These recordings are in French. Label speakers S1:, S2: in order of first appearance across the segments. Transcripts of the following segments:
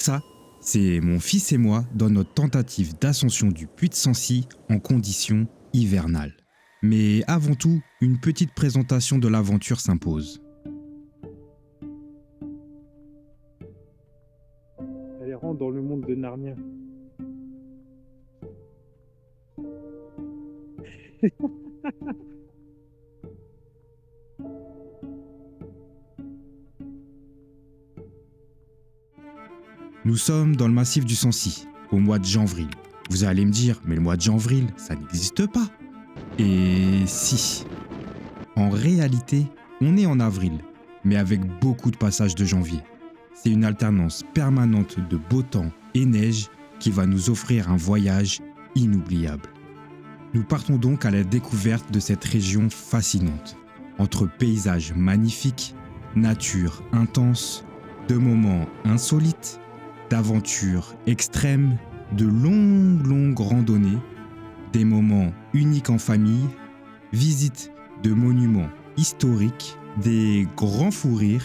S1: ça, c'est mon fils et moi dans notre tentative d'ascension du Puy de Sancy en conditions hivernales. Mais avant tout, une petite présentation de l'aventure s'impose.
S2: Allez, rentre dans le monde de Narnia.
S1: Nous sommes dans le massif du Sancy, au mois de janvier. Vous allez me dire, mais le mois de janvier, ça n'existe pas. Et si. En réalité, on est en avril, mais avec beaucoup de passages de janvier. C'est une alternance permanente de beau temps et neige qui va nous offrir un voyage inoubliable. Nous partons donc à la découverte de cette région fascinante, entre paysages magnifiques, nature intense, de moments insolites, d'aventures extrêmes, de longues randonnées, des moments uniques en famille, visites de monuments historiques, des grands fous rires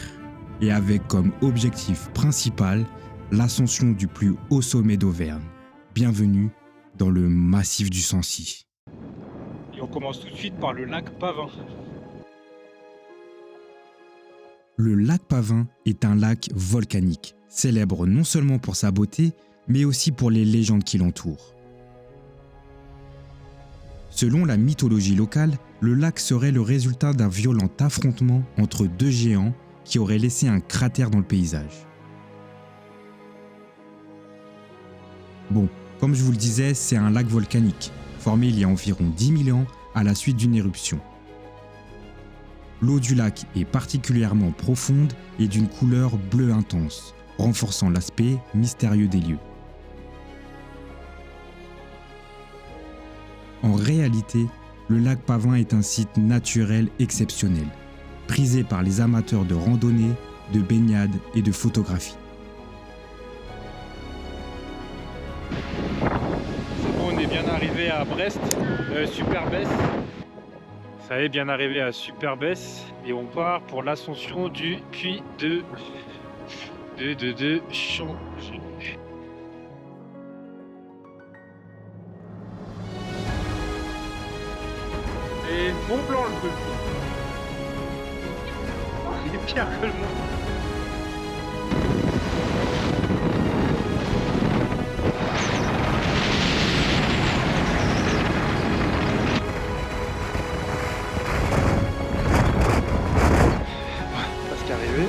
S1: et avec comme objectif principal l'ascension du plus haut sommet d'Auvergne. Bienvenue dans le massif du Sancy.
S2: Et on commence tout de suite par le lac Pavin.
S1: Le lac Pavin est un lac volcanique, célèbre non seulement pour sa beauté, mais aussi pour les légendes qui l'entourent. Selon la mythologie locale, le lac serait le résultat d'un violent affrontement entre deux géants qui auraient laissé un cratère dans le paysage. Bon, comme je vous le disais, c'est un lac volcanique, formé il y a environ 10 000 ans à la suite d'une éruption. L'eau du lac est particulièrement profonde et d'une couleur bleu intense, renforçant l'aspect mystérieux des lieux. En réalité, le lac Pavin est un site naturel exceptionnel, prisé par les amateurs de randonnée, de baignade et de photographie.
S2: C'est bon, on est bien arrivé à Brest, Superbès. Ça y est, bien arrivé à Superbès et on part pour l'ascension du puy de Changé. Et Mont Blanc le truc. Il est pire que le Mont. Presque arrivé.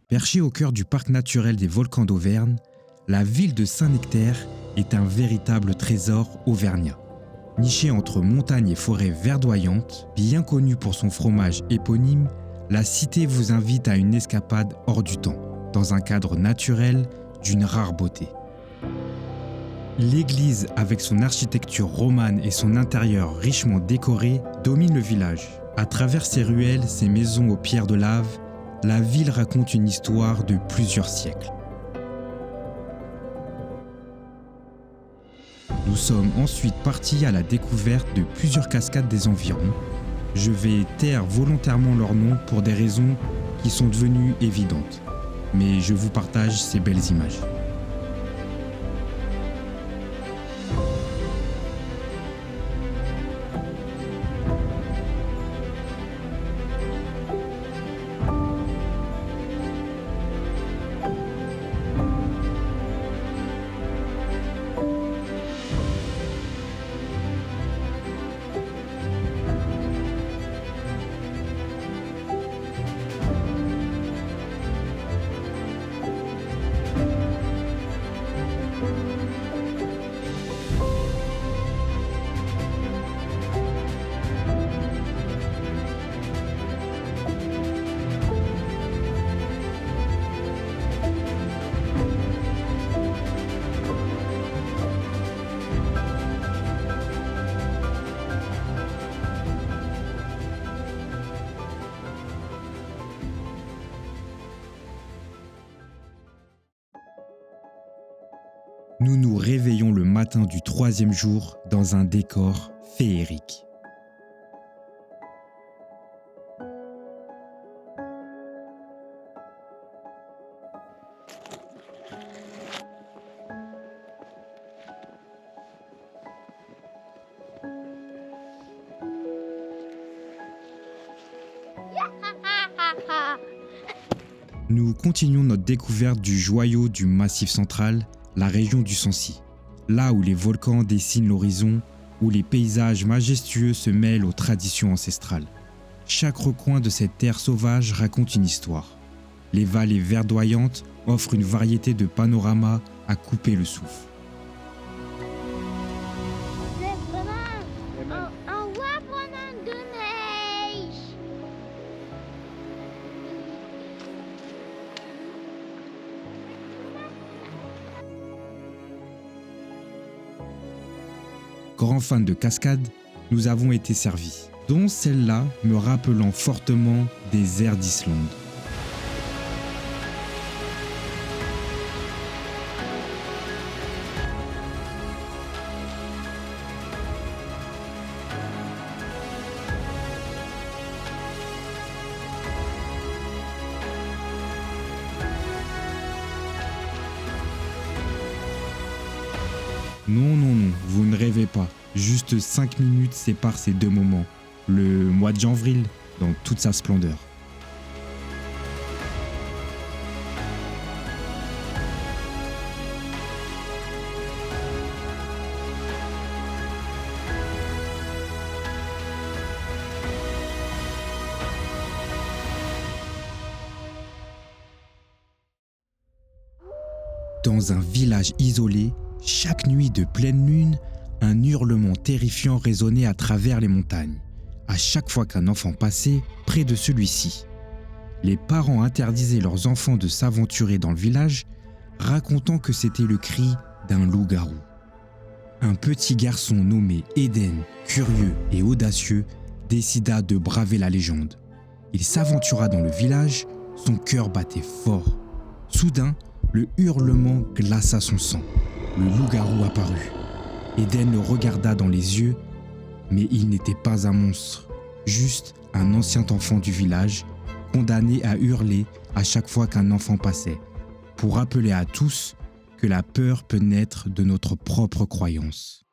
S1: Perchée au cœur du parc naturel des volcans d'Auvergne, la ville de Saint-Nectaire est un véritable trésor auvergnat. Nichée entre montagnes et forêts verdoyantes, bien connue pour son fromage éponyme, la cité vous invite à une escapade hors du temps, dans un cadre naturel d'une rare beauté. L'église, avec son architecture romane et son intérieur richement décoré, domine le village. À travers ses ruelles, ses maisons aux pierres de lave, la ville raconte une histoire de plusieurs siècles. Nous sommes ensuite partis à la découverte de plusieurs cascades des environs. Je vais taire volontairement leur nom pour des raisons qui sont devenues évidentes, mais je vous partage ces belles images. nous nous réveillons le matin du 3e jour dans un décor féerique. Nous continuons notre découverte du joyau du Massif central, la région du Sancy, là où les volcans dessinent l'horizon, où les paysages majestueux se mêlent aux traditions ancestrales. Chaque recoin de cette terre sauvage raconte une histoire. Les vallées verdoyantes offrent une variété de panoramas à couper le souffle. Grands fans de cascades, nous avons été servis, dont celle-là me rappelant fortement des airs d'Islande. Non, vous ne rêvez pas. Juste 5 minutes séparent ces deux moments. Le mois de janvier dans toute sa splendeur. Dans un village isolé, chaque nuit de pleine lune, un hurlement terrifiant résonnait à travers les montagnes, à chaque fois qu'un enfant passait près de celui-ci. Les parents interdisaient leurs enfants de s'aventurer dans le village, racontant que c'était le cri d'un loup-garou. Un petit garçon nommé Eden, curieux et audacieux, décida de braver la légende. Il s'aventura dans le village, son cœur battait fort. Soudain, le hurlement glaça son sang. Le loup-garou apparut. Eden le regarda dans les yeux, mais il n'était pas un monstre, juste un ancien enfant du village, condamné à hurler à chaque fois qu'un enfant passait, pour rappeler à tous que la peur peut naître de notre propre croyance.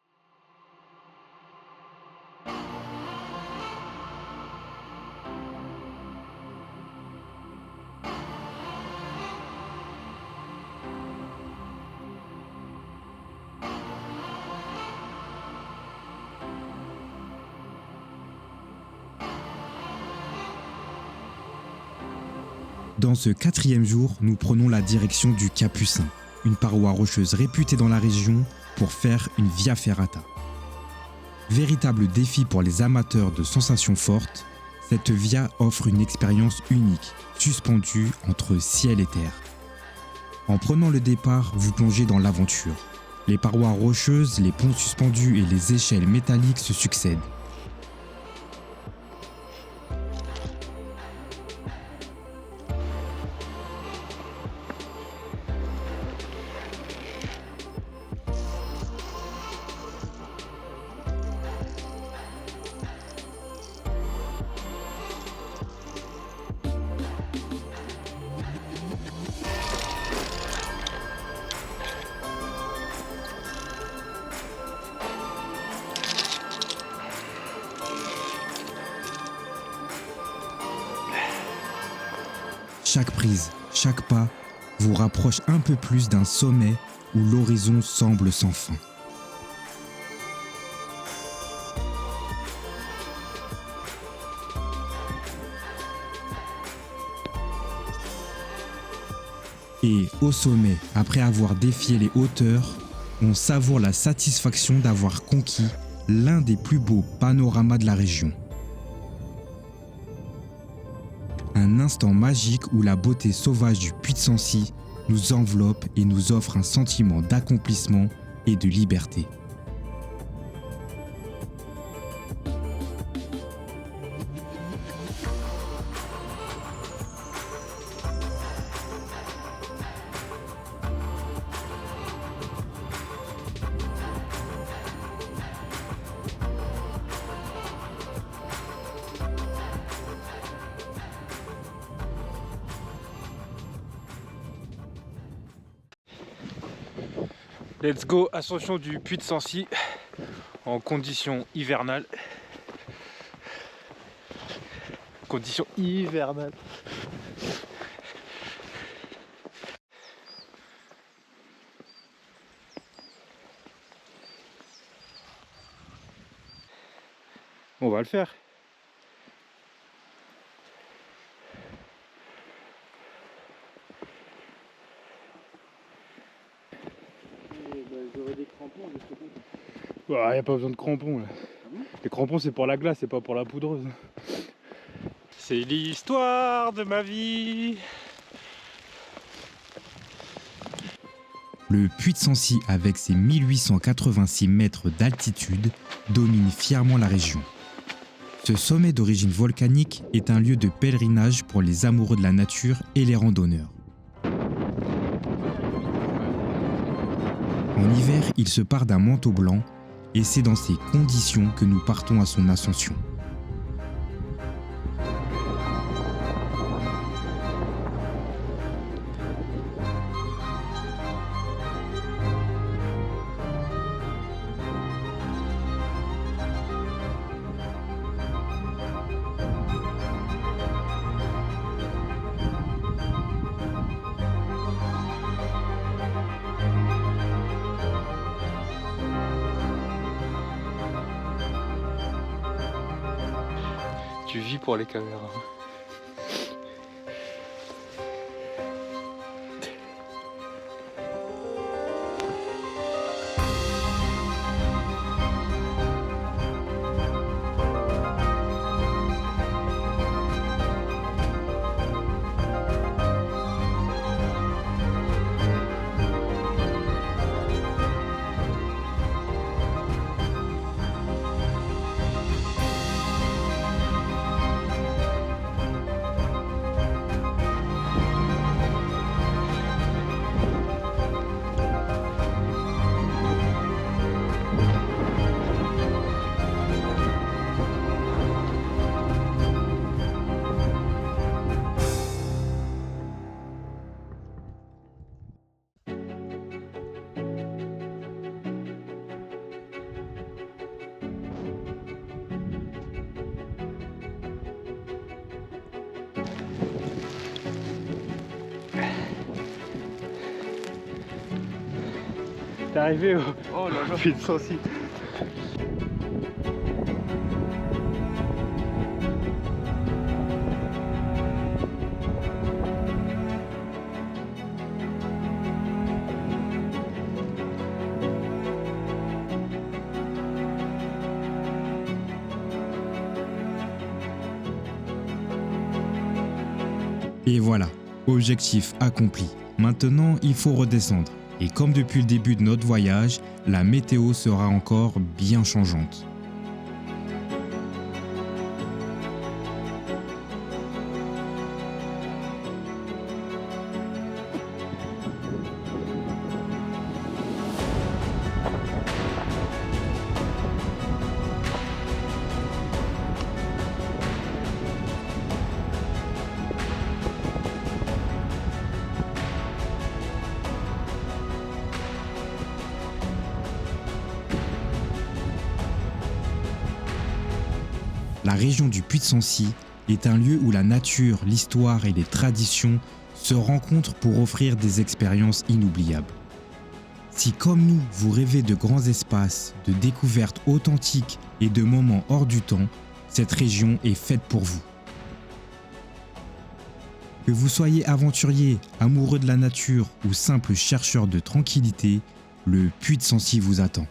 S1: Dans ce 4e jour, nous prenons la direction du Capucin, une paroi rocheuse réputée dans la région pour faire une via ferrata. Véritable défi pour les amateurs de sensations fortes, cette via offre une expérience unique, suspendue entre ciel et terre. En prenant le départ, vous plongez dans l'aventure. Les parois rocheuses, les ponts suspendus et les échelles métalliques se succèdent. Chaque prise, chaque pas vous rapproche un peu plus d'un sommet où l'horizon semble sans fin. Et au sommet, après avoir défié les hauteurs, on savoure la satisfaction d'avoir conquis l'un des plus beaux panoramas de la région. Un instant magique où la beauté sauvage du Puy de Sancy nous enveloppe et nous offre un sentiment d'accomplissement et de liberté.
S2: Let's go, ascension du Puy de Sancy en conditions hivernales. Conditions hivernales. On va le faire.
S3: J'aurais des crampons, je sais pas.
S2: Il n'y a pas besoin de crampons là. Les crampons c'est pour la glace, c'est pas pour la poudreuse. C'est l'histoire de ma vie.
S1: Le Puy de Sancy, avec ses 1886 mètres d'altitude, domine fièrement la région. Ce sommet d'origine volcanique est un lieu de pèlerinage pour les amoureux de la nature et les randonneurs. En hiver, il se part d'un manteau blanc et c'est dans ces conditions que nous partons à son ascension.
S2: Tu vis pour les caméras. T'es arrivé au Puy de Sancy.
S1: Et voilà, objectif accompli. Maintenant, il faut redescendre. Et comme depuis le début de notre voyage, la météo sera encore bien changeante. La région du Puy de Sancy est un lieu où la nature, l'histoire et les traditions se rencontrent pour offrir des expériences inoubliables. Si comme nous, vous rêvez de grands espaces, de découvertes authentiques et de moments hors du temps, cette région est faite pour vous. Que vous soyez aventurier, amoureux de la nature ou simple chercheur de tranquillité, le Puy de Sancy vous attend.